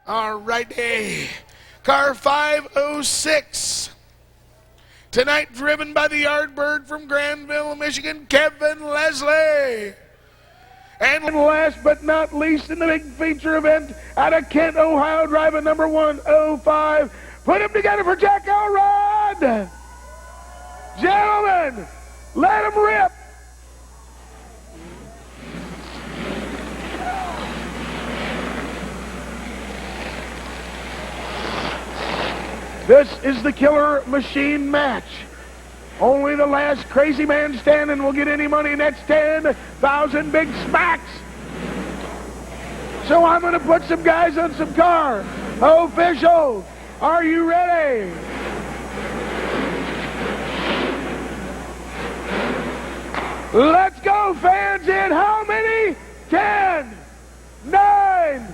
All righty. Car 506. Tonight driven by the Yardbird from Granville, Michigan, Kevin Leslie. And last but not least in the big feature event out of Kent, Ohio, driving number 105. Put them together for Jack Elrod. Gentlemen, let them rip. This is the Killer Machine match. Only the last crazy man standing will get any money, and that's 10,000 big smacks. So I'm going to put some guys on some car. Officials, are you ready? Let's go, fans, in how many? 10, 9,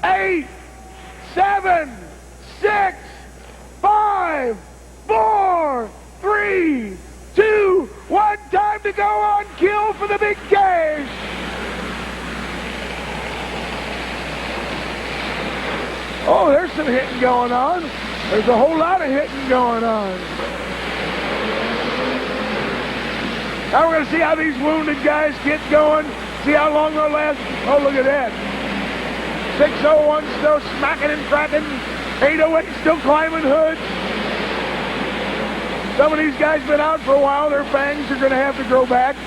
8, 7, 6, 5, 4, 3, 2, 1. Time to go on kill for the big cash. Oh, there's some hitting going on. There's a whole lot of hitting going on. Now we're going to see how these wounded guys get going. See how long they'll last. Oh, look at that. 601 still smacking and cracking. 808 still climbing hoods. Some of these guys been out for a while. Their fangs are going to have to grow back.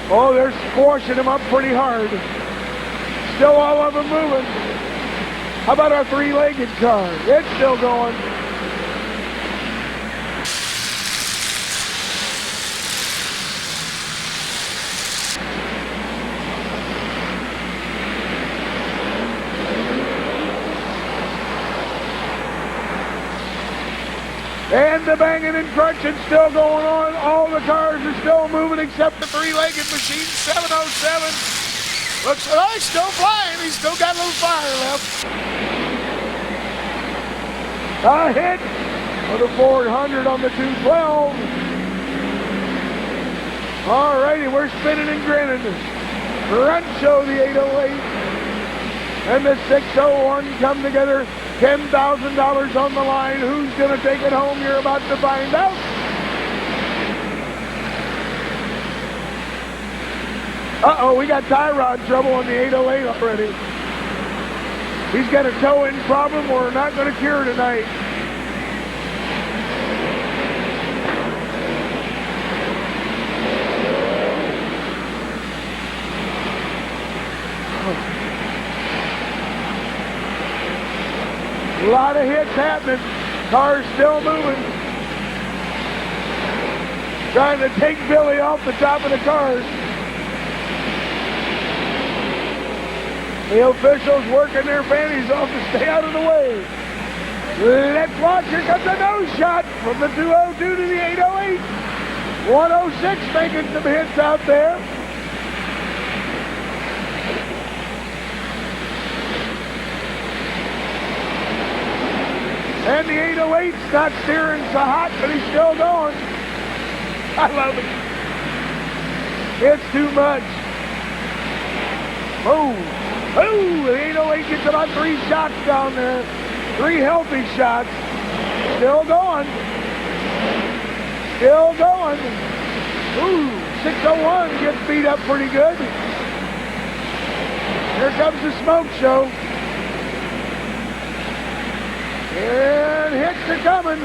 Oh, they're squashing them up pretty hard. Still all of them moving. How about our three-legged car? It's still going. And the banging and crunching still going on. All the cars are still moving except the three-legged machine, 707. Looks like he's still flying. He's still got a little fire left. A hit for the 400 on the 212. All righty, we're spinning and grinning. Rancho, the 808, and the 601 come together. $10,000 on the line. Who's going to take it home? You're about to find out. Uh-oh, we got tie rod trouble on the 808 already. He's got a toe-in problem we're not going to cure tonight. A lot of hits happening. Cars still moving. Trying to take Billy off the top of the cars. The officials working their fannies off to stay out of the way. Let's watch. Here comes a nose shot from the 202 to the 808. 106 making some hits out there. And the 808's not steering so hot, but he's still going. I love it. It's too much. Oh, the 808 gets about 3 shots down there. 3 healthy shots. Still going. Still going. Ooh, 601 gets beat up pretty good. Here comes the smoke show. And hits are coming.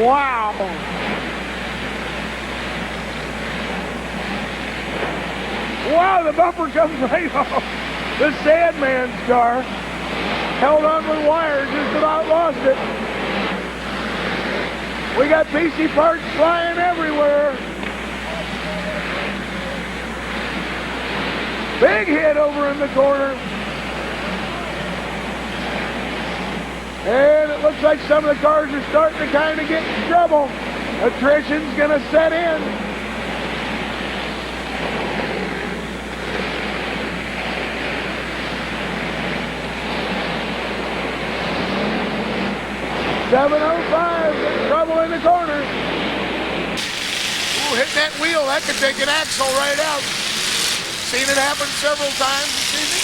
Wow. Wow, the bumper comes right off. The Sandman's car held on with wires, just about lost it. We got PC parts flying everywhere. Big hit over in the corner. And it looks like some of the cars are starting to kind of get in trouble. Attrition's going to set in. .705, trouble in the corner. Ooh, hitting that wheel, that could take an axle right out. Seen it happen several times this evening.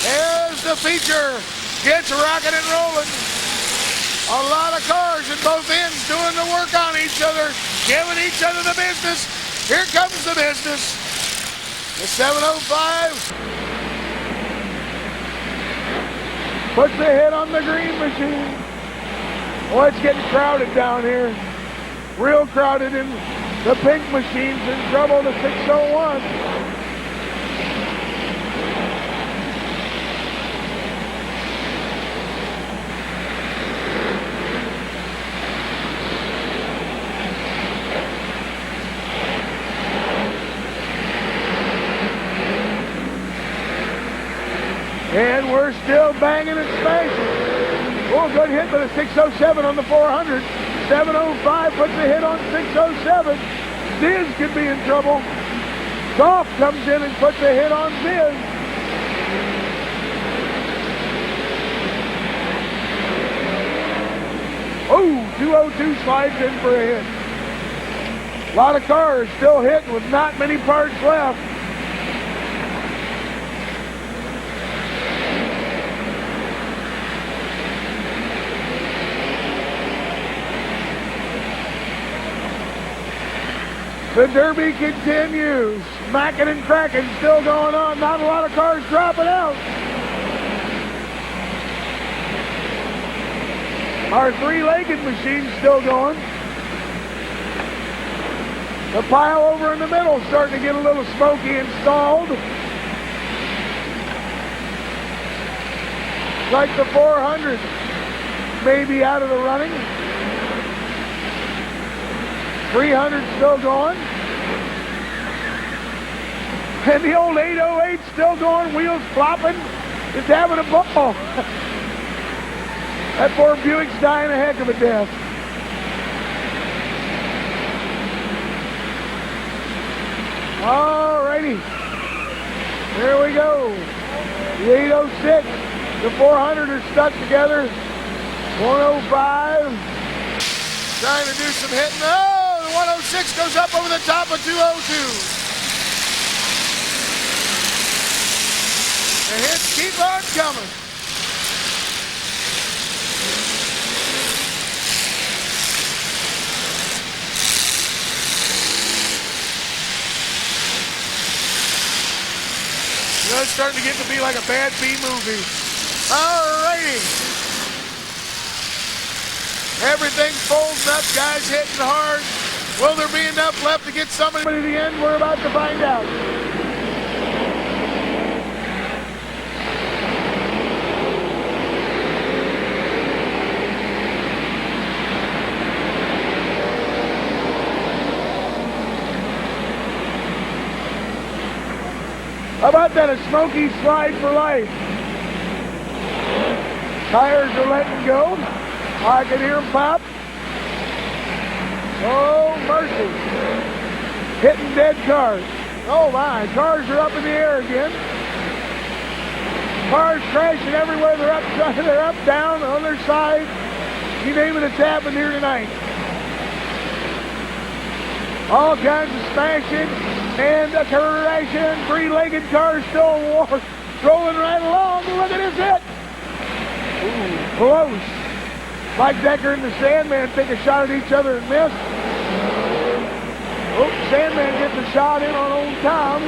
There's the feature. Gets rocking and rolling. A lot of cars in both ends doing the work on each other, giving each other the business. Here comes the business. The 705 puts the hit on the green machine. Oh, it's getting crowded down here. Real crowded, and the pink machine's in trouble, the 601. And we're still banging and smashing. Oh, good hit by the 607 on the 400. 705 puts a hit on 607. Ziz could be in trouble. Goff comes in and puts a hit on Ziz. Oh, 202 slides in for a hit. A lot of cars still hitting with not many parts left. The derby continues. Smacking and cracking still going on. Not a lot of cars dropping out. Our three-legged machine's still going. The pile over in the middle is starting to get a little smoky and stalled. Like the 400 may be out of the running. 300 still going. And the old 808 still going, wheels flopping, just having a ball. That poor Buick's dying a heck of a death. Alrighty. There we go. The 806, the 400 are stuck together. 105. Trying to do some hitting. Oh! 106 goes up over the top of 202. The hits keep on coming. You know, it's starting to get to be like a bad B movie. All righty. Everything folds up, guys hitting hard. Will there be enough left to get somebody to the end? We're about to find out. How about that? A smoky slide for life. Tires are letting go. I can hear them pop. Oh, mercy. Hitting dead cars. Oh, my. Cars are up in the air again. Cars crashing everywhere. They're up, down, on their side. You name it, it's happened here tonight. All kinds of smashing and a crashing. Three-legged cars still rolling right along. Look at this hit. Ooh, close. Mike Decker and the Sandman take a shot at each other and miss. Oh, Sandman gets a shot in on old Tom.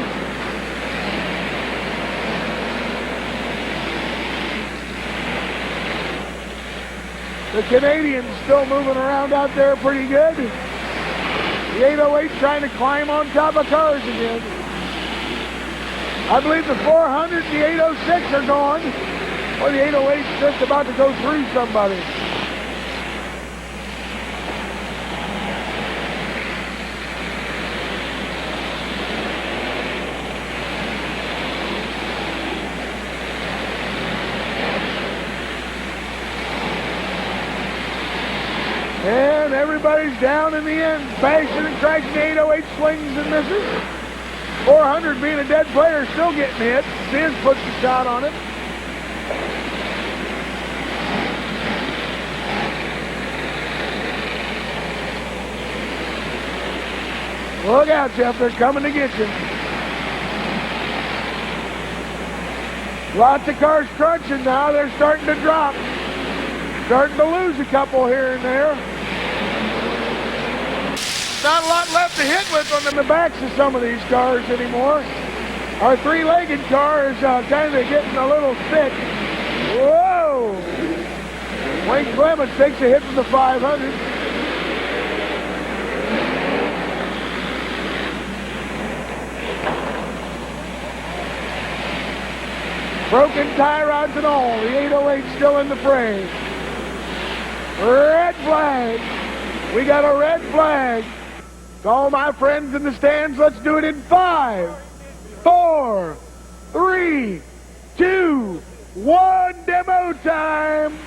The Canadian's still moving around out there pretty good. The 808 trying to climb on top of cars again. I believe the 400 and the 806 are gone. Or the 808's just about to go through somebody. And everybody's down in the end, bashing and crashing. 808 swings and misses. 400 being a dead player, still getting hit. Ziz puts the shot on it. Look out, Jeff. They're coming to get you. Lots of cars crunching now. They're starting to drop. Starting to lose a couple here and there. Not a lot left to hit with on the backs of some of these cars anymore. Our three-legged car is kind of getting a little thick. Whoa! Wayne Clemens takes a hit from the 500. Broken tie rods and all. The 808 still in the fray. Red flag. We got a red flag. To all my friends in the stands, let's do it in 5, 4, 3, 2, 1. Demo time.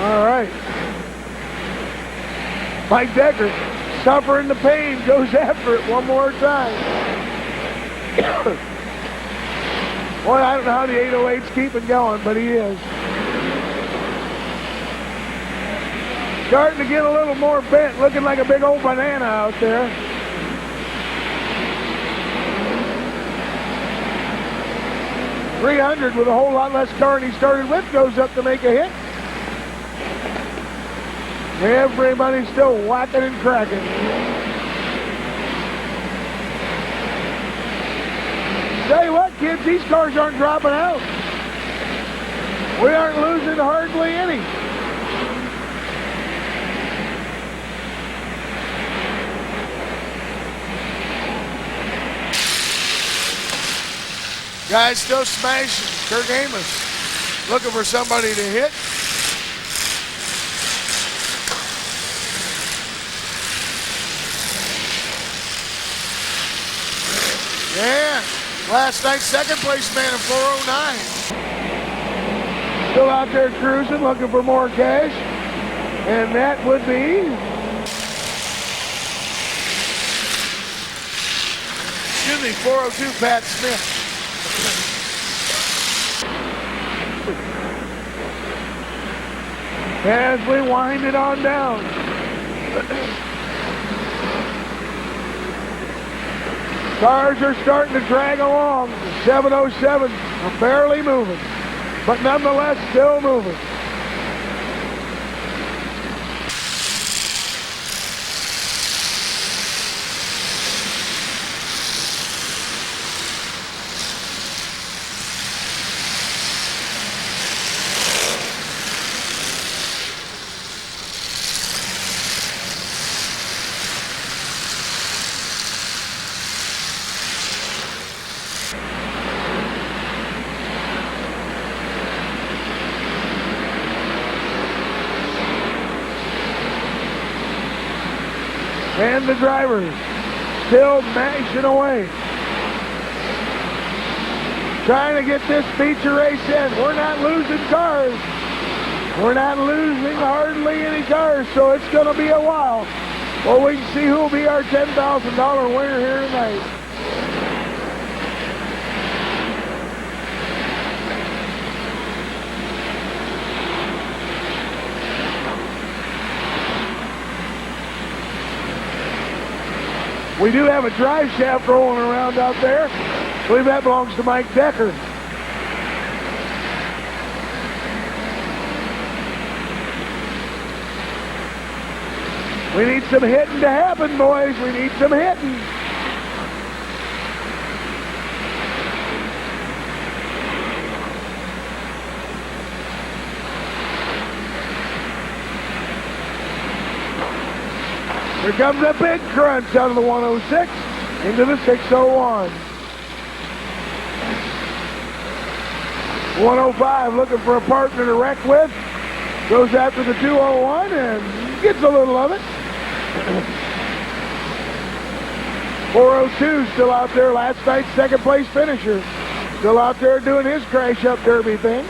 All right. Mike Decker, suffering the pain, goes after it one more time. Boy, I don't know how the 808's keeping going, but he is. Starting to get a little more bent, looking like a big old banana out there. .300 with a whole lot less car than he started with goes up to make a hit. Everybody's still whacking and cracking. Tell you what, kids, these cars aren't dropping out. We aren't losing hardly any. Guys still smashing. Kirk Amos looking for somebody to hit. Yeah, last night's second place man in 409. Still out there cruising, looking for more cash. And that would be... Excuse me, 402 Pat Smith. As we wind it on down. Cars are starting to drag along. The 707 are barely moving, but nonetheless still moving. And the drivers still mashing away. Trying to get this feature race in. We're not losing cars. We're not losing hardly any cars, so it's going to be a while. Well, we can see who will be our $10,000 winner here tonight. We do have a drive shaft rolling around out there. I believe that belongs to Mike Decker. We need some hitting to happen, boys. We need some hitting. Here comes a big crunch out of the 106 into the 601. 105 looking for a partner to wreck with. Goes after the 201 and gets a little of it. 402 still out there, last night's second place finisher. Still out there doing his crash up derby thing.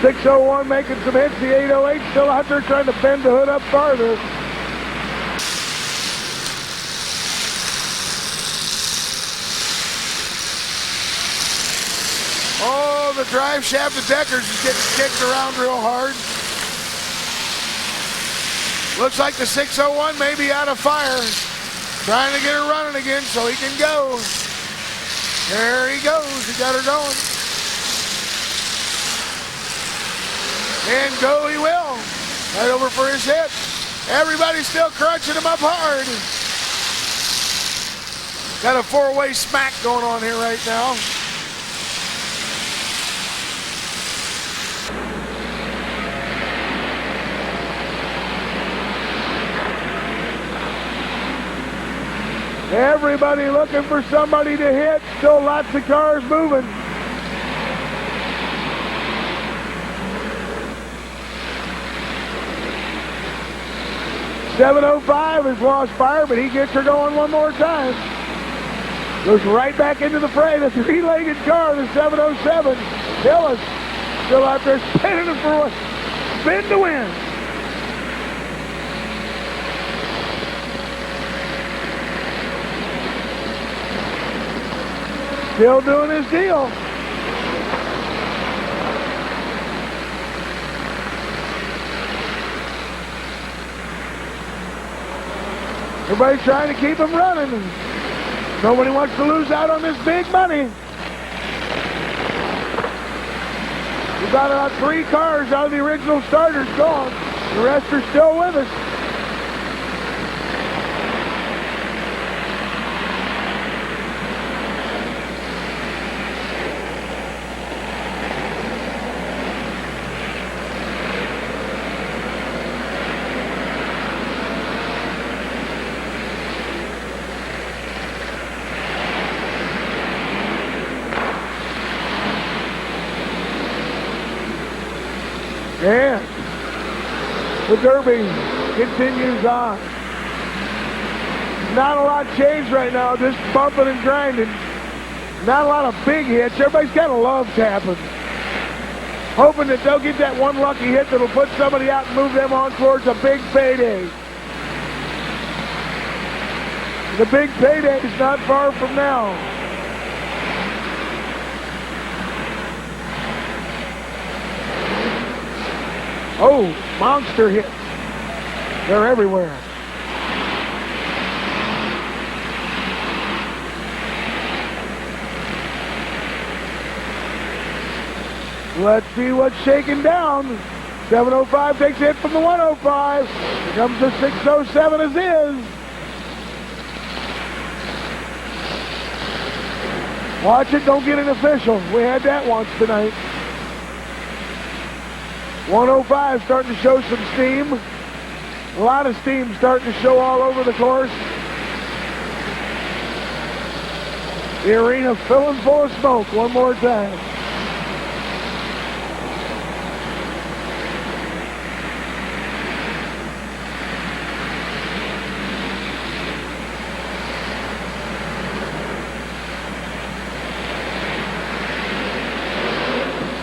601 making some hits. The 808 still out there trying to bend the hood up farther. drive shaft of Deckers is getting kicked around real hard. Looks like the 601 may be out of fire. Trying to get her running again so he can go. There he goes. He got her going. And go he will. Right over for his hit. Everybody's still crunching him up hard. Got a four-way smack going on here right now. Everybody looking for somebody to hit. Still lots of cars moving. .705 has lost fire, but he gets her going one more time. Goes right back into the fray. The three-legged car, the 707. Hillis still out there spinning it for a spin to win. Still doing his deal. Everybody's trying to keep him running. Nobody wants to lose out on this big money. We've got about 3 cars out of the original starters gone. The rest are still with us. And the Derby continues on. Not a lot changed right now, just bumping and grinding. Not a lot of big hits. Everybody's got a love tapping. Hoping that they'll get that one lucky hit that'll put somebody out and move them on towards a big payday. The big payday is not far from now. Oh, monster hits. They're everywhere. Let's see what's shaking down. 705 takes a hit from the 105. Here comes the 607 as is. Watch it, don't get an official. We had that once tonight. 105 starting to show some steam. A lot of steam starting to show all over the course. The arena filling full of smoke one more time.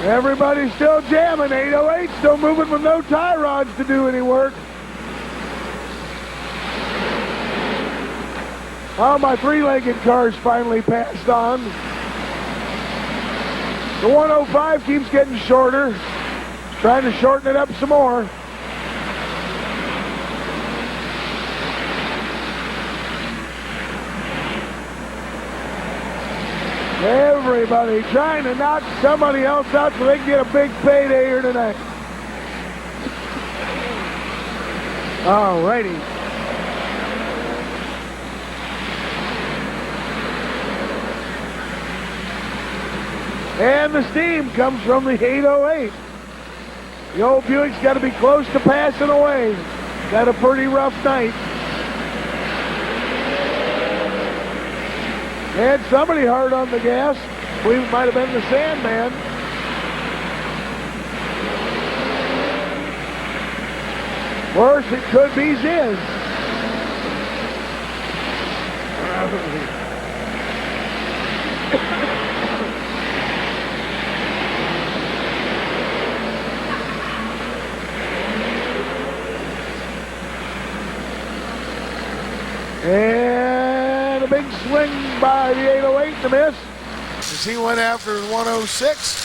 Everybody's still jamming. 808 still moving with no tie rods to do any work. Oh, my three-legged car's finally passed on. The 105 keeps getting shorter. Trying to shorten it up some more. Everybody trying to knock somebody else out so they can get a big payday here tonight. All righty. And the steam comes from the 808. The old Buick's got to be close to passing away. Got a pretty rough night. And somebody hard on the gas. I believe it might have been the Sandman. Worse, it could be Ziz. And a big swing by the 808 to miss. As he went after the 106.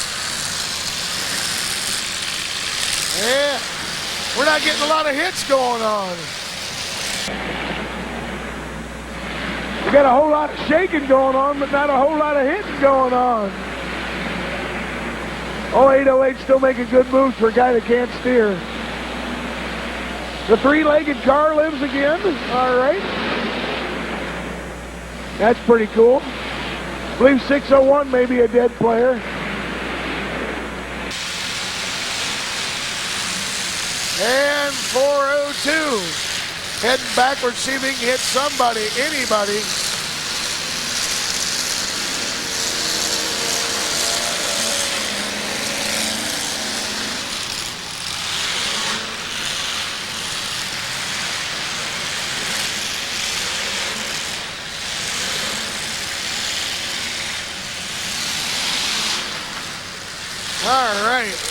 Yeah, we're not getting a lot of hits going on. We got a whole lot of shaking going on, but not a whole lot of hitting going on. Oh, 808 still making good moves for a guy that can't steer. The three-legged car lives again. All right. That's pretty cool. I believe 601 may be a dead player. And 402. Heading backwards, see if he can hit somebody, anybody. All right.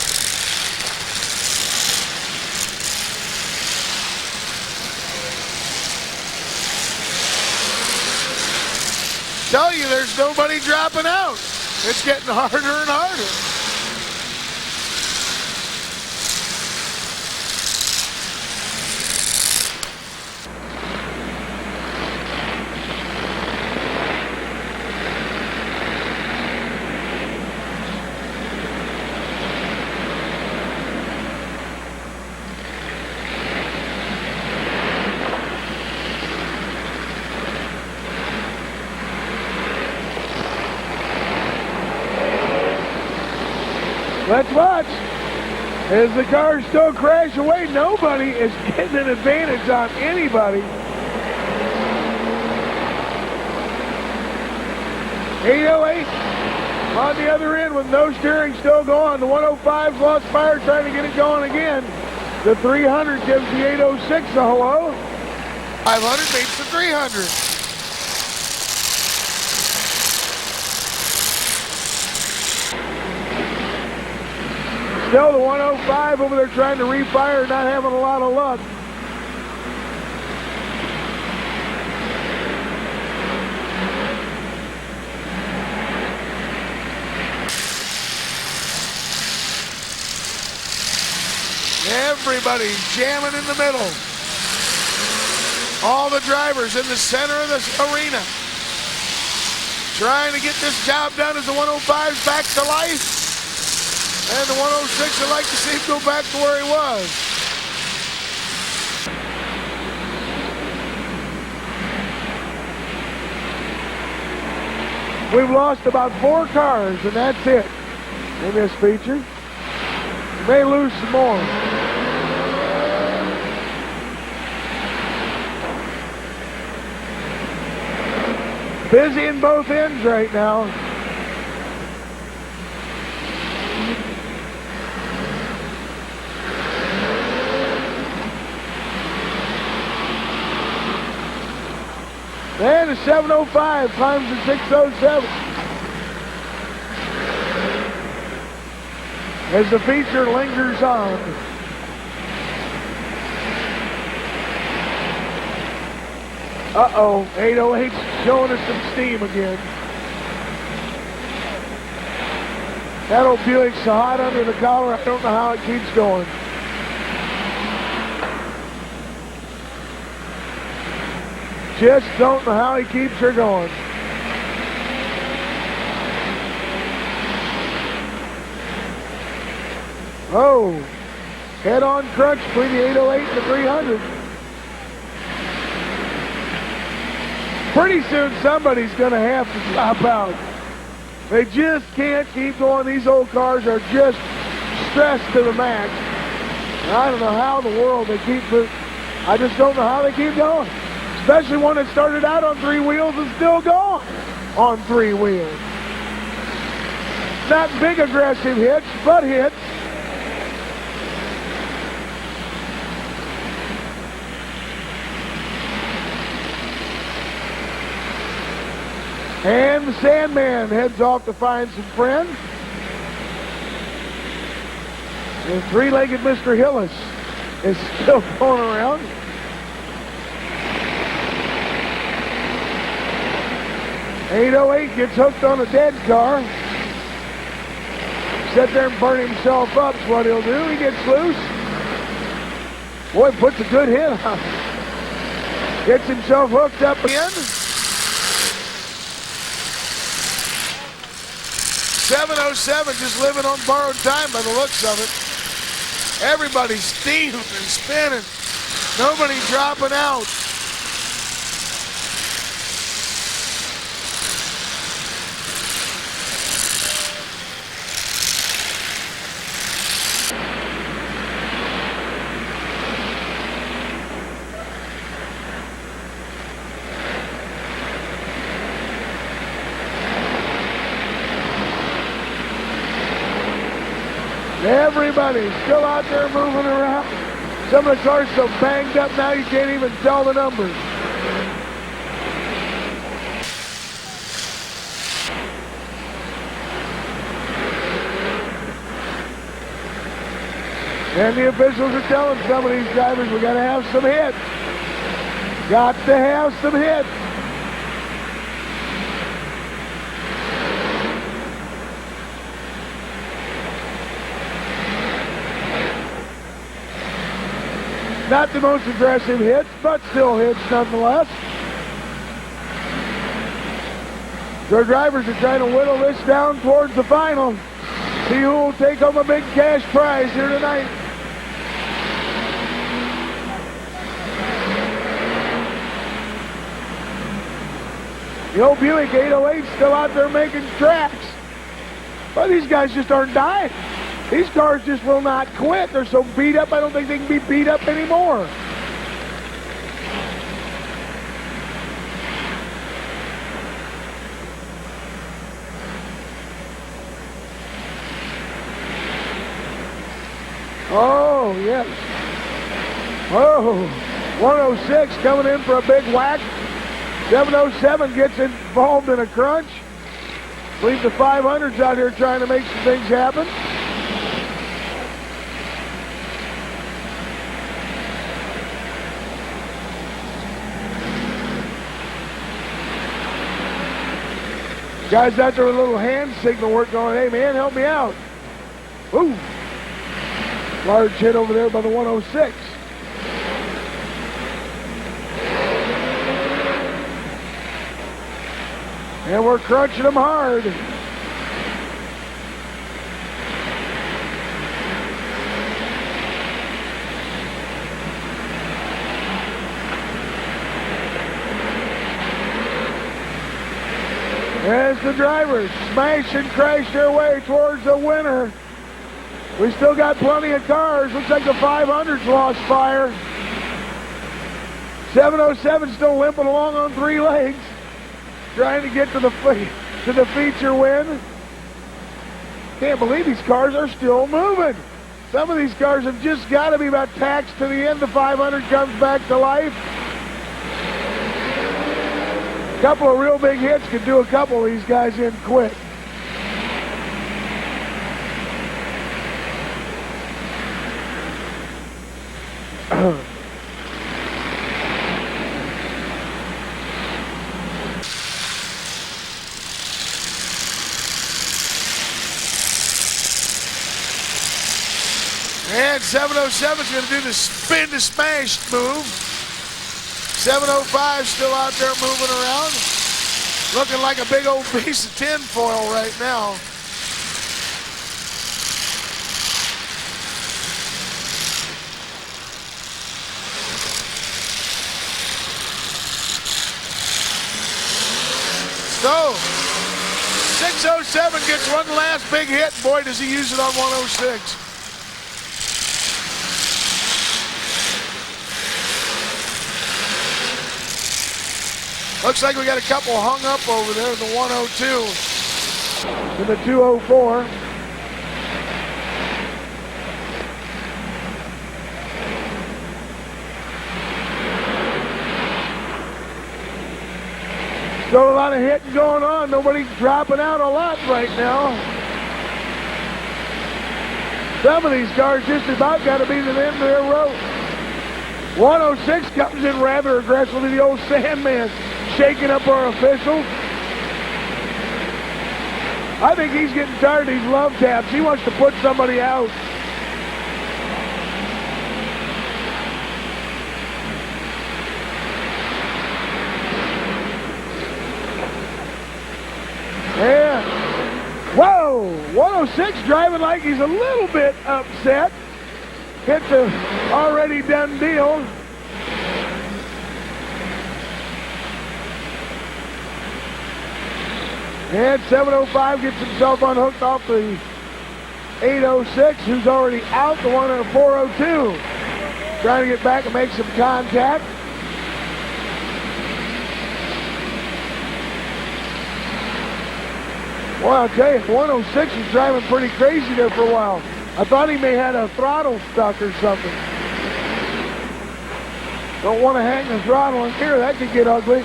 Tell you, there's nobody dropping out. It's getting harder and harder. Let's watch. As the cars still crash away, nobody is getting an advantage on anybody. 808 on the other end with no steering still going. The 105's lost fire trying to get it going again. The 300 gives the 806 a hello. 500 beats the 300. Still the 105 over there trying to refire, not having a lot of luck. Everybody jamming in the middle. All the drivers in the center of the arena. Trying to get this job done as the 105's back to life. And the 106 would like to see him go back to where he was. We've lost about 4 cars, and that's it in this feature. We may lose some more. Busy in both ends right now. And the 705 climbs to 607. As the feature lingers on. Uh-oh, 808's showing us some steam again. That old Buick's so hot under the collar, I don't know how it keeps going. Just don't know how he keeps her going. Oh, head-on crunch between the 808 and the 300. Pretty soon somebody's going to have to drop out. They just can't keep going. These old cars are just stressed to the max. And I don't know how in the world they keep it. I just don't know how they keep going. Especially one that started out on 3 wheels and still going on 3 wheels. Not big aggressive hits, but hits. And the Sandman heads off to find some friends. And 3-legged Mr. Hillis is still going around. .808 gets hooked on a dead car. Sit there and burn himself up is what he'll do. He gets loose. Boy, puts a good hit on. Gets himself hooked up again. 707 just living on borrowed time by the looks of it. Everybody's steaming and spinning. Nobody dropping out. Everybody's still out there moving around. Some of the cars so banged up now you can't even tell the numbers. And the officials are telling some of these drivers, we got to have some hits. Got to have some hits. Not the most aggressive hits, but still hits nonetheless. Their drivers are trying to whittle this down towards the final. See who will take home a big cash prize here tonight. The old Buick 808 still out there making tracks. But these guys just aren't dying. These cars just will not quit. They're so beat up, I don't think they can be beat up anymore. Oh, yes. Oh, 106 coming in for a big whack. 707 gets involved in a crunch. Leave the 500s out here trying to make some things happen. Guys out there with a little hand signal work going, hey man, help me out. Ooh. Large hit over there by the 106. And we're crunching them hard. As the drivers smash and crash their way towards the winner. We still got plenty of cars. Looks like the 500's lost fire. 707 still limping along on 3 legs, trying to get to the feature win. Can't believe these cars are still moving. Some of these cars have just got to be about taxed to the end. The 500 comes back to life. A couple of real big hits could do a couple of these guys in quick. And 707 is going to do the spin to smash move. 705 still out there moving around. Looking like a big old piece of tin foil right now. So, 607 gets one last big hit. Boy, does he use it on 106. Looks like we got a couple hung up over there, the 102. And the 204. Still a lot of hitting going on. Nobody's dropping out a lot right now. Some of these cars just about got to be to the end of their rope. 106 comes in rather aggressively. The old Sandman shaking up our officials. I think he's getting tired of these love taps. He wants to put somebody out. 106 driving like he's a little bit upset. Hit the already done deal. And 705 gets himself unhooked off the 806, who's already out. The one in a 402. Trying to get back and make some contact. Well, I'll tell you, 106 was driving pretty crazy there for a while. I thought he may have had a throttle stuck or something. Don't want to hang the throttle in here. That could get ugly.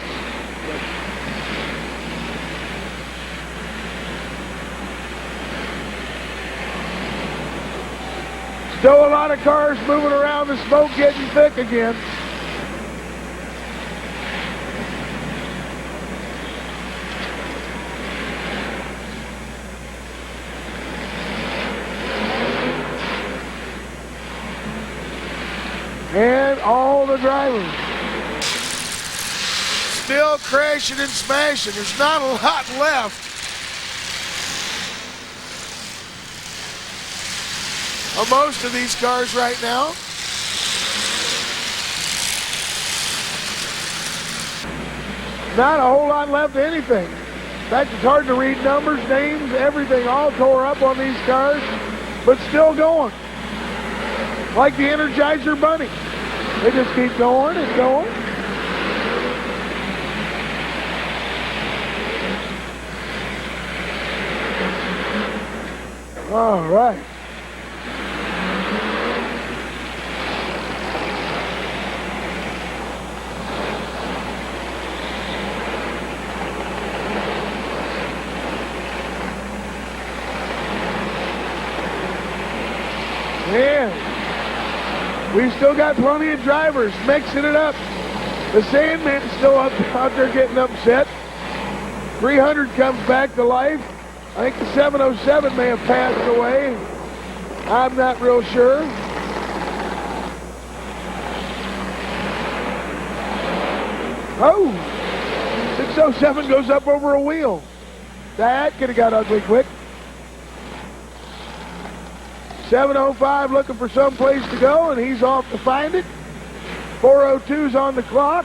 Still a lot of cars moving around, the smoke getting thick again. And all the drivers still crashing and smashing. There's not a lot left on most of these cars right now. Not a whole lot left of anything. In fact, it's hard to read numbers, names, everything all tore up on these cars, but still going. Like the Energizer Bunny. They just keep going and going. All right. Man. We've still got plenty of drivers mixing it up. The Sandman's still out there getting upset. 300 comes back to life. I think the 707 may have passed away. I'm not real sure. Oh! 607 goes up over a wheel. That could have got ugly quick. 705 looking for some place to go, and he's off to find it. 402's on the clock.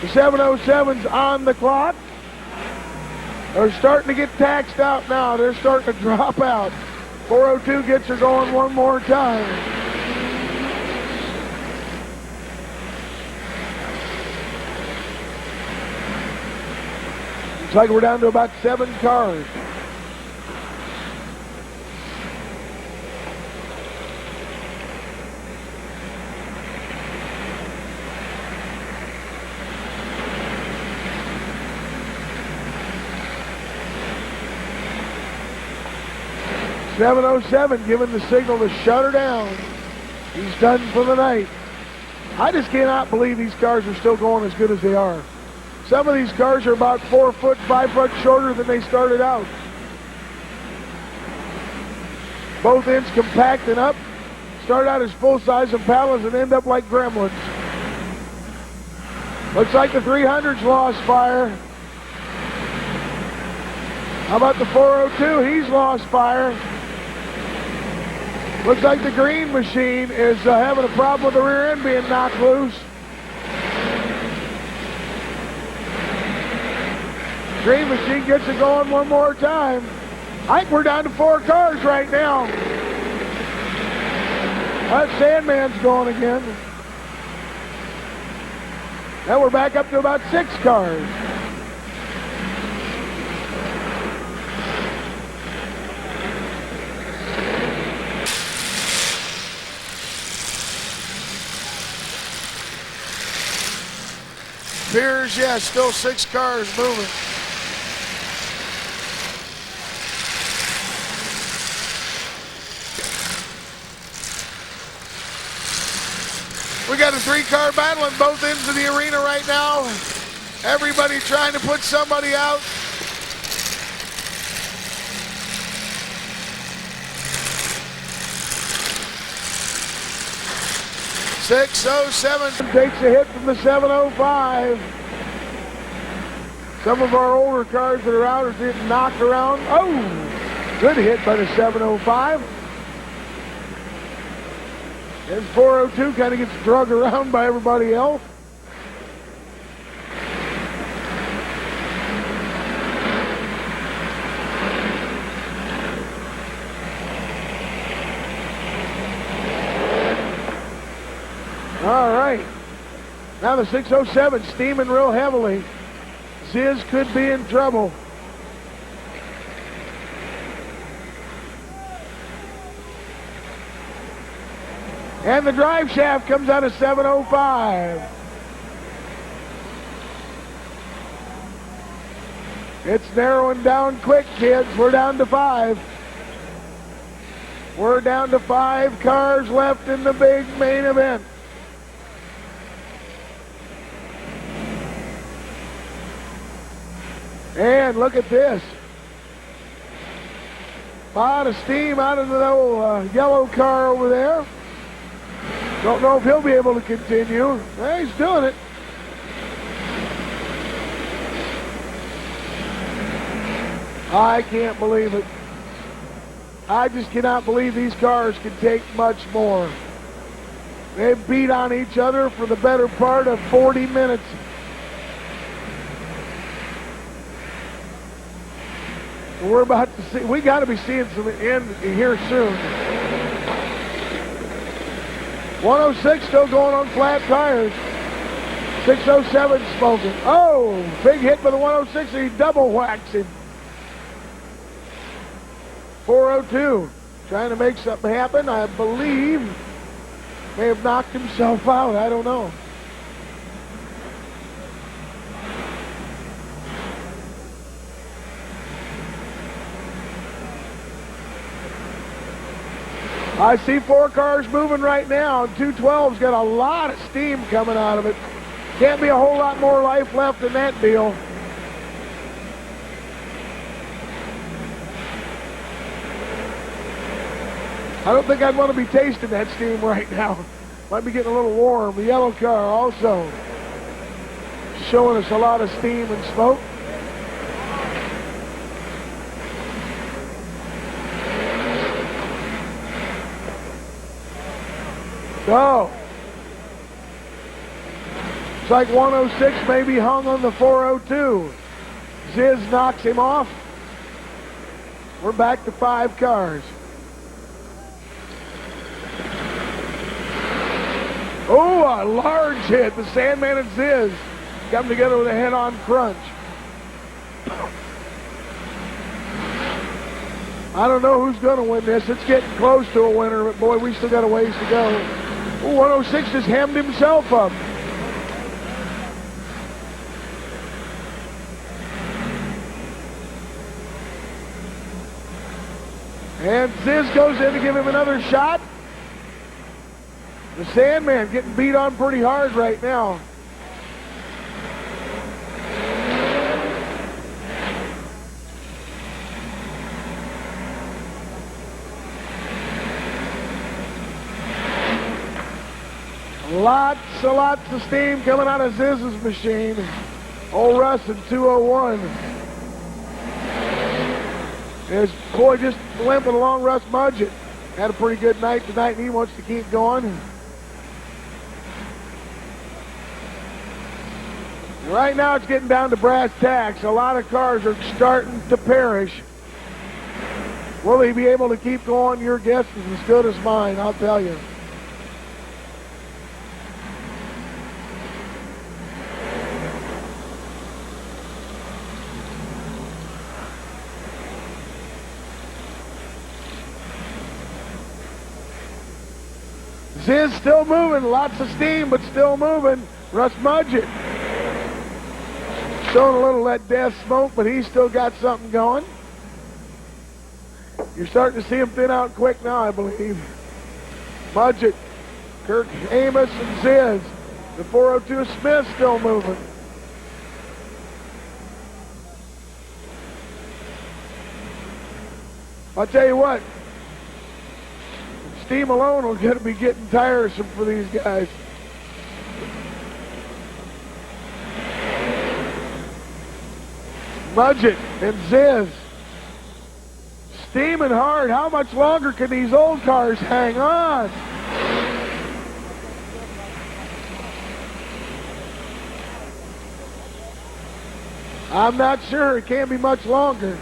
The 707's on the clock. They're starting to get taxed out now. They're starting to drop out. 402 gets her going one more time. Looks like we're down to about 7 cars. .707 giving the signal to shut her down. He's done for the night. I just cannot believe these cars are still going as good as they are. Some of these cars are about 4 foot, 5 foot shorter than they started out. Both ends compacting up. Start out as full-size Impalas and end up like gremlins. Looks like the 300's lost fire. How about the 402? He's lost fire. Looks like the green machine is having a problem with the rear end being knocked loose. Green machine gets it going one more time. I think we're down to 4 cars right now. That Sandman's going again. Now we're back up to about 6 cars. Appears, yeah, still 6 cars moving. We got a 3-car battle in both ends of the arena right now. Everybody trying to put somebody out. .607 takes a hit from the 705. Some of our older cars that are out are getting knocked around. Oh! Good hit by the 705. And 402 kind of gets drug around by everybody else. All right. Now the 607 steaming real heavily. Ziz could be in trouble. And the drive shaft comes out of 705. It's narrowing down quick, kids. We're down to 5. We're down to 5 cars left in the big main event. And look at this. A lot of steam out of the old yellow car over there. Don't know if he'll be able to continue. Well, he's doing it. I can't believe it. I just cannot believe these cars can take much more. They beat on each other for the better part of 40 minutes. We're about to see, we got to be seeing some end here soon. 106 still going on flat tires. 607 smoking. Oh, big hit by the 106, and he double whacks him. 402 trying to make something happen. I believe may have knocked himself out. I don't know. I see 4 cars moving right now, and 212's got a lot of steam coming out of it. Can't be a whole lot more life left in that deal. I don't think I'd want to be tasting that steam right now. Might be getting a little warm. The yellow car also showing us a lot of steam and smoke. So, it's like 106 maybe hung on the 402. Ziz knocks him off. We're back to 5 cars. Oh, a large hit. The Sandman and Ziz come together with a head-on crunch. I don't know who's going to win this. It's getting close to a winner, but boy, we still got a ways to go. Ooh, 106 just hemmed himself up. And Ziz goes in to give him another shot. The Sandman getting beat on pretty hard right now. Lots of steam coming out of Ziz's machine. Old Russ in 201. His boy just limping along. Russ Mudgett had a pretty good night tonight, and he wants to keep going. Right now it's getting down to brass tacks. A lot of cars are starting to perish. Will he be able to keep going? Your guess is as good as mine, I'll tell you. Ziz still moving, lots of steam, but still moving. Russ Mudgett showing a little that death smoke, but he's still got something going. You're starting to see him thin out quick now, I believe. Mudgett, Kirk Amos, and Ziz. The 402 Smith still moving. I'll tell you what, steam alone will be getting tiresome for these guys. Mudgett and Ziz Steaming hard. How much longer can these old cars hang on? I'm not sure. It can't be much longer.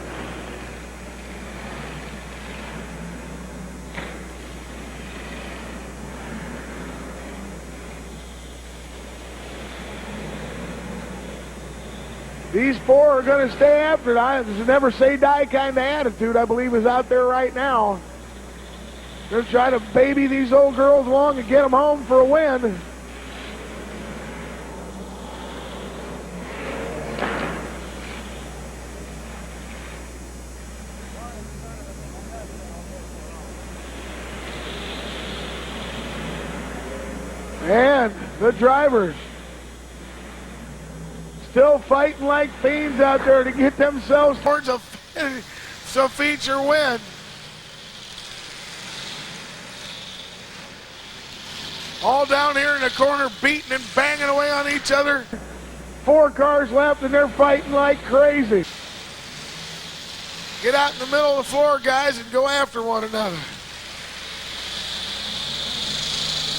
These four are going to stay after it. There's a never say die kind of attitude, I believe, is out there right now. They're trying to baby these old girls along and get them home for a win. And the drivers still fighting like fiends out there to get themselves towards a feature win. All down here in the corner, beating and banging away on each other. 4 cars left, and they're fighting like crazy. Get out in the middle of the floor, guys, and go after one another.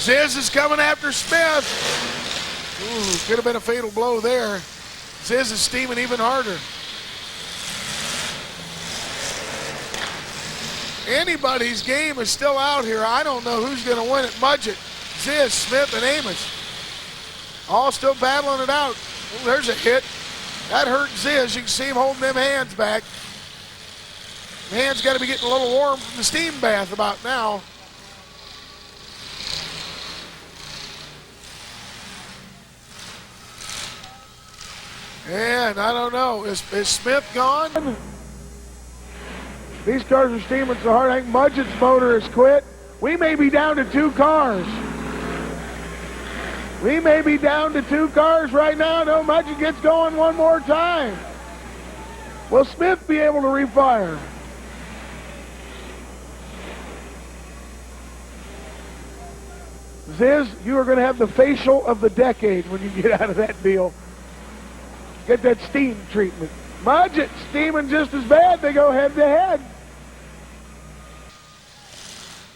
Ziz is coming after Smith. Ooh, could have been a fatal blow there. Ziz is steaming even harder. Anybody's game is still out here. I don't know who's going to win it. Mudgett, Ziz, Smith, and Amos. All still battling it out. Oh, there's a hit. That hurt Ziz. You can see him holding them hands back. The hands got to be getting a little warm from the steam bath about now. And I don't know, is Smith gone? These cars are steaming so hard, I think Mudgett's motor has quit. We may be down to 2 cars. We may be down to 2 cars right now. No, Mudgett gets going one more time. Will Smith be able to refire? Ziz, you are going to have the facial of the decade when you get out of that deal. Get that steam treatment. Mudgett steaming just as bad. They go head to head.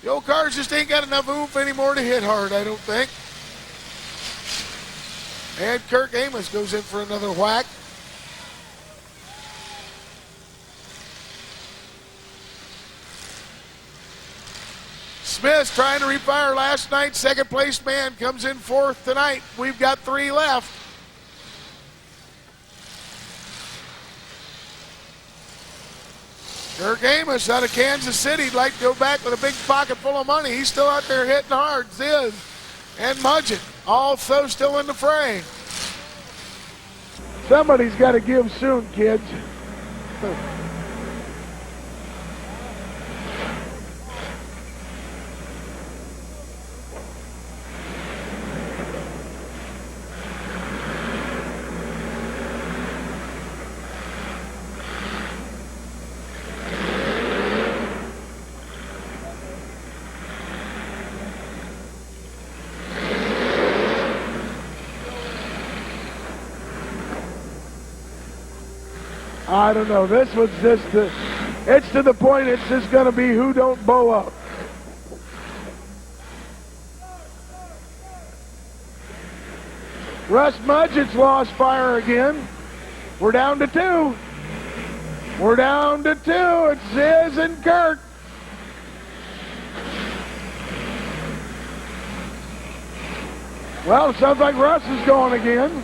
The old cars just ain't got enough oomph anymore to hit hard, I don't think. And Kirk Amos goes in for another whack. Smith's trying to refire last night. Second place man comes in 4th tonight. We've got 3 left. Kirk Amos out of Kansas City. He'd like to go back with a big pocket full of money. He's still out there hitting hard. Ziz and Mudgett also still in the fray. Somebody's got to give soon, kids. I don't know. This was just it's to the point it's just going to be who don't bow up. Russ Mudgett's lost fire again. We're down to 2. We're down to 2. It's Ziz and Kirk. Well, it sounds like Russ is going again.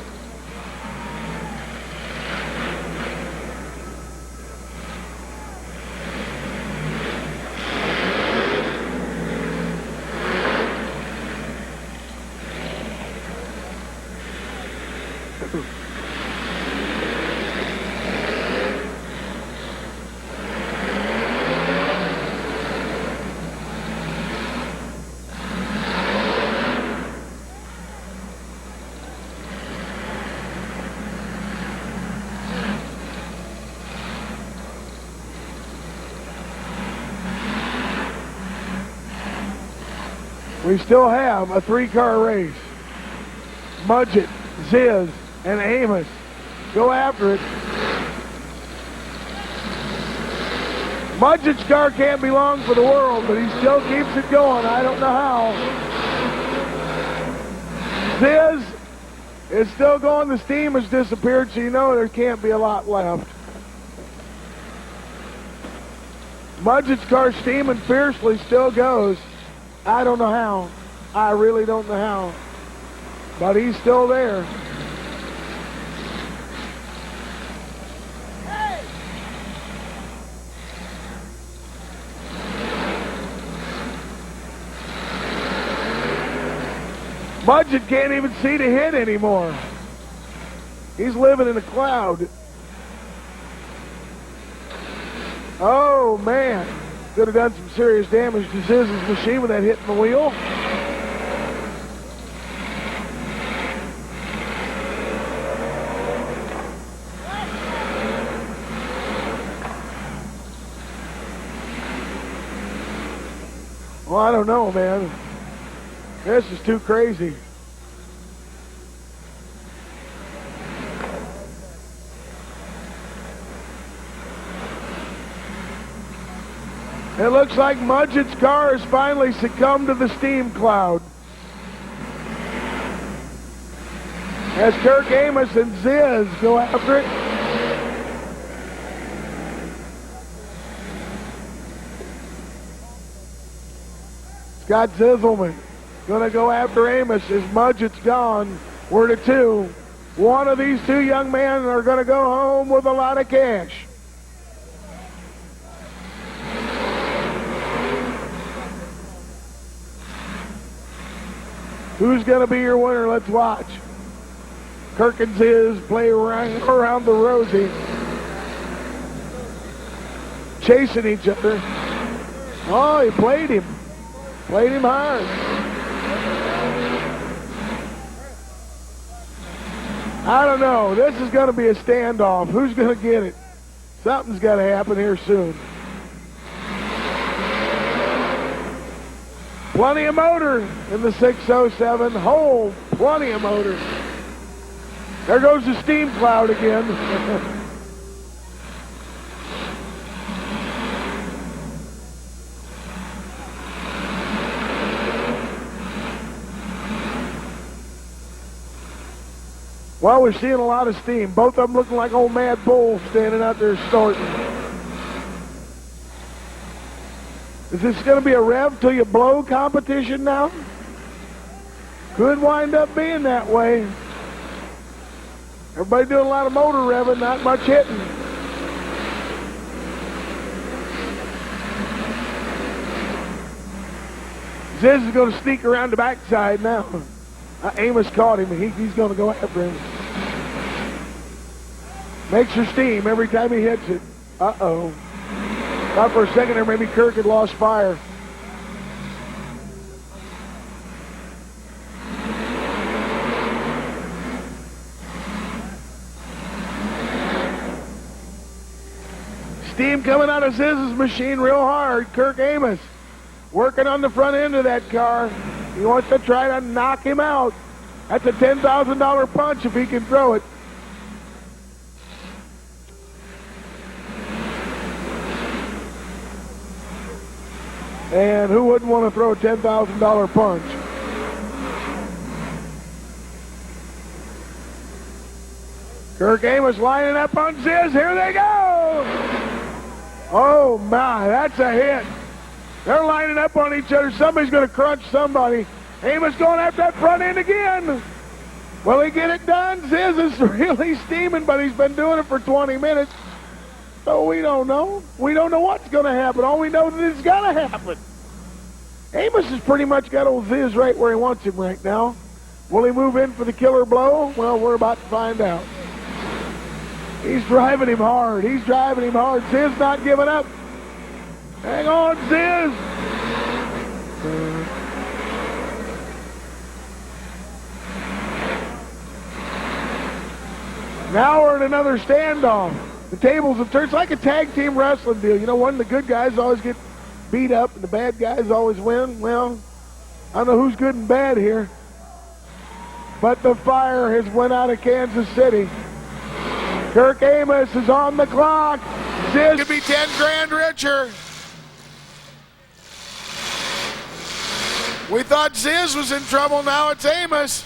We still have a 3-car race. Mudgett, Ziz, and Amos go after it. Mudgett's car can't be long for the world, but he still keeps it going. I don't know how. Ziz is still going. The steam has disappeared, so you know there can't be a lot left. Mudgett's car steaming fiercely still goes. I don't know how. I really don't know how. But he's still there. Mudgett can't even see the hit anymore. He's living in a cloud. Oh, man. Could have done some serious damage to Ziz's machine with that hit in the wheel. Well, I don't know, man. This is too crazy. It looks like Mudgett's car has finally succumbed to the steam cloud. As Kirk Amos and Ziz go after it. Scott Zizelman gonna go after Amos as Mudgett's gone. We're to two. One of these two young men are gonna go home with a lot of cash. Who's going to be your winner? Let's watch. Kirk and Ziz play around the rosy. Chasing each other. Oh, he played him. Played him hard. I don't know. This is going to be a standoff. Who's going to get it? Something's got to happen here soon. Plenty of motor in the 607. Hold. Plenty of motor. There goes the steam cloud again. Well, we're seeing a lot of steam. Both of them looking like old mad bulls standing out there snorting. Is this going to be a rev till you blow competition now? Could wind up being that way. Everybody doing a lot of motor revving, not much hitting. Ziz is going to sneak around the backside now. Amos caught him, and he's going to go after him. Makes her steam every time he hits it. Uh-oh. Thought for a second there maybe Kirk had lost fire. Steam coming out of Ziz's machine real hard. Kirk Amos working on the front end of that car. He wants to try to knock him out. That's a $10,000 punch if he can throw it. And who wouldn't want to throw a $10,000 punch? Kirk Amos lining up on Ziz. Here they go! Oh, my, that's a hit. They're lining up on each other. Somebody's going to crunch somebody. Amos going after that front end again. Will he get it done? Ziz is really steaming, but he's been doing it for 20 minutes. So we don't know. We don't know what's going to happen. All we know is that it's going to happen. Amos has pretty much got old Ziz right where he wants him right now. Will he move in for the killer blow? Well, we're about to find out. He's driving him hard. He's driving him hard. Ziz not giving up. Hang on, Ziz. Now we're in another standoff. The tables have turned. It's like a tag team wrestling deal. You know, one of the good guys always get beat up and the bad guys always win. Well, I don't know who's good and bad here. But the fire has went out of Kansas City. Kirk Amos is on the clock. Ziz. Could be 10 grand richer. We thought Ziz was in trouble, now it's Amos.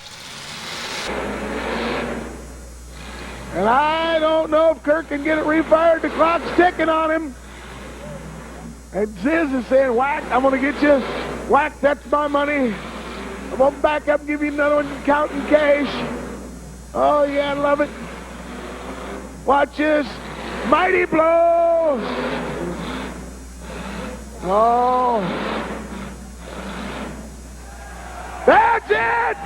And I don't know if Kirk can get it refired. The clock's ticking on him. And Ziz is saying, whack, I'm going to get you. Whack, that's my money. I'm going to back up and give you another one, counting cash. Oh, yeah, I love it. Watch this. Mighty blow. Oh. That's it.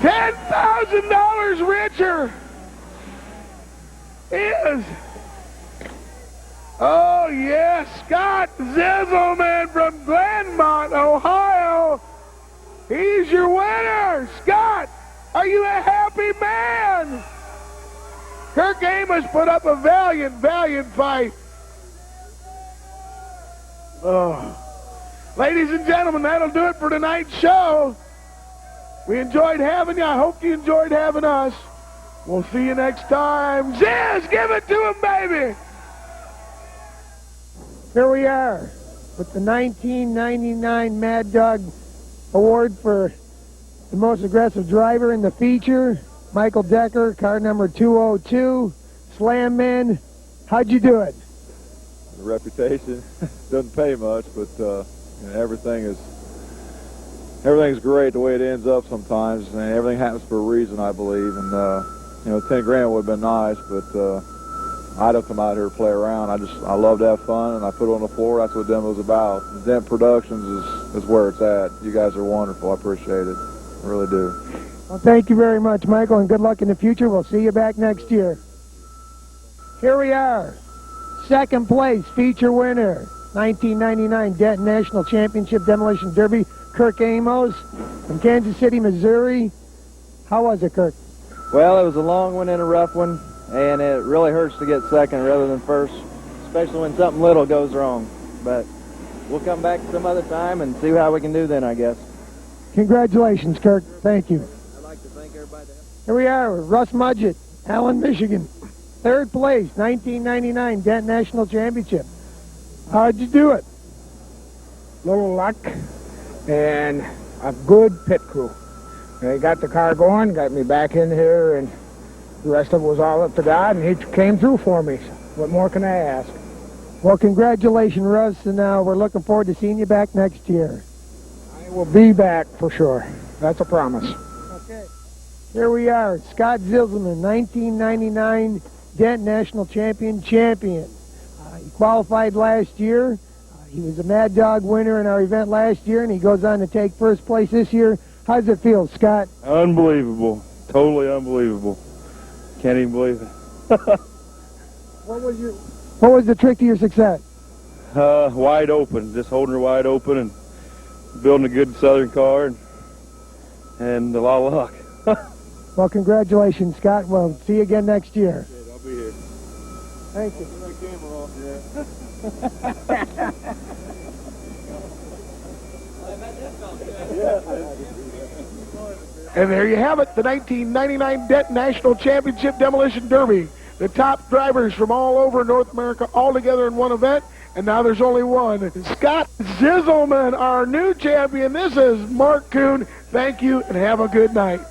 $10,000 richer is, oh yes, Scott Zizzleman from Glenmont, Ohio. He's your winner. Scott, are you a happy man? Kirk Amos put up a valiant fight. Oh. Ladies and gentlemen, that'll do it for tonight's show. We enjoyed having you. I hope you enjoyed having us. We'll see you next time. Ziz, give it to him, baby. Here we are with the 1999 Mad Dog Award for the most aggressive driver in the feature. Michael Decker, car number 202. Slam Man, how'd you do it? The reputation doesn't pay much, but everything's great the way it ends up sometimes, and everything happens for a reason, I believe. And 10 grand would have been nice, but I don't come out here to play around. I love to have fun, and I put it on the floor. That's what demo's about. Dent Productions is where it's at. You guys are wonderful. I appreciate it. I really do. Well, thank you very much, Michael, and good luck in the future. We'll see you back next year. Here we are. Second place feature winner, 1999 Dent National Championship Demolition Derby, Kirk Amos from Kansas City, Missouri. How was it, Kirk? Well, it was a long one and a rough one, and it really hurts to get second rather than first, especially when something little goes wrong. But we'll come back some other time and see how we can do then, I guess. Congratulations, Kirk. Thank you. I'd like to thank everybody. Here we are with Russ Mudgett, Allen, Michigan. Third place, 1999 Dent National Championship. How'd you do it? Little luck and a good pit crew. They got the car going, got me back in here, and the rest of it was all up to God, and he came through for me. What more can I ask? Well, congratulations, Russ, and we're looking forward to seeing you back next year. I will be back for sure. That's a promise. Okay. Here we are, Scott Zizzleman, 1999 Dent National Champion. He qualified last year. He was a Mad Dog winner in our event last year, and he goes on to take first place this year. How does it feel, Scott? Unbelievable. Totally unbelievable. Can't even believe it. What was the trick to your success? Wide open. Just holding her wide open and building a good Southern car and a lot of luck. Well, congratulations, Scott. We'll see you again next year. I'll be here. Thank you. Turn the camera off, And there you have it, the 1999 Dent National Championship Demolition Derby. The top drivers from all over North America all together in one event, and now there's only one. Scott Zizzleman, our new champion. This is Mark Kuhn. Thank you, and have a good night.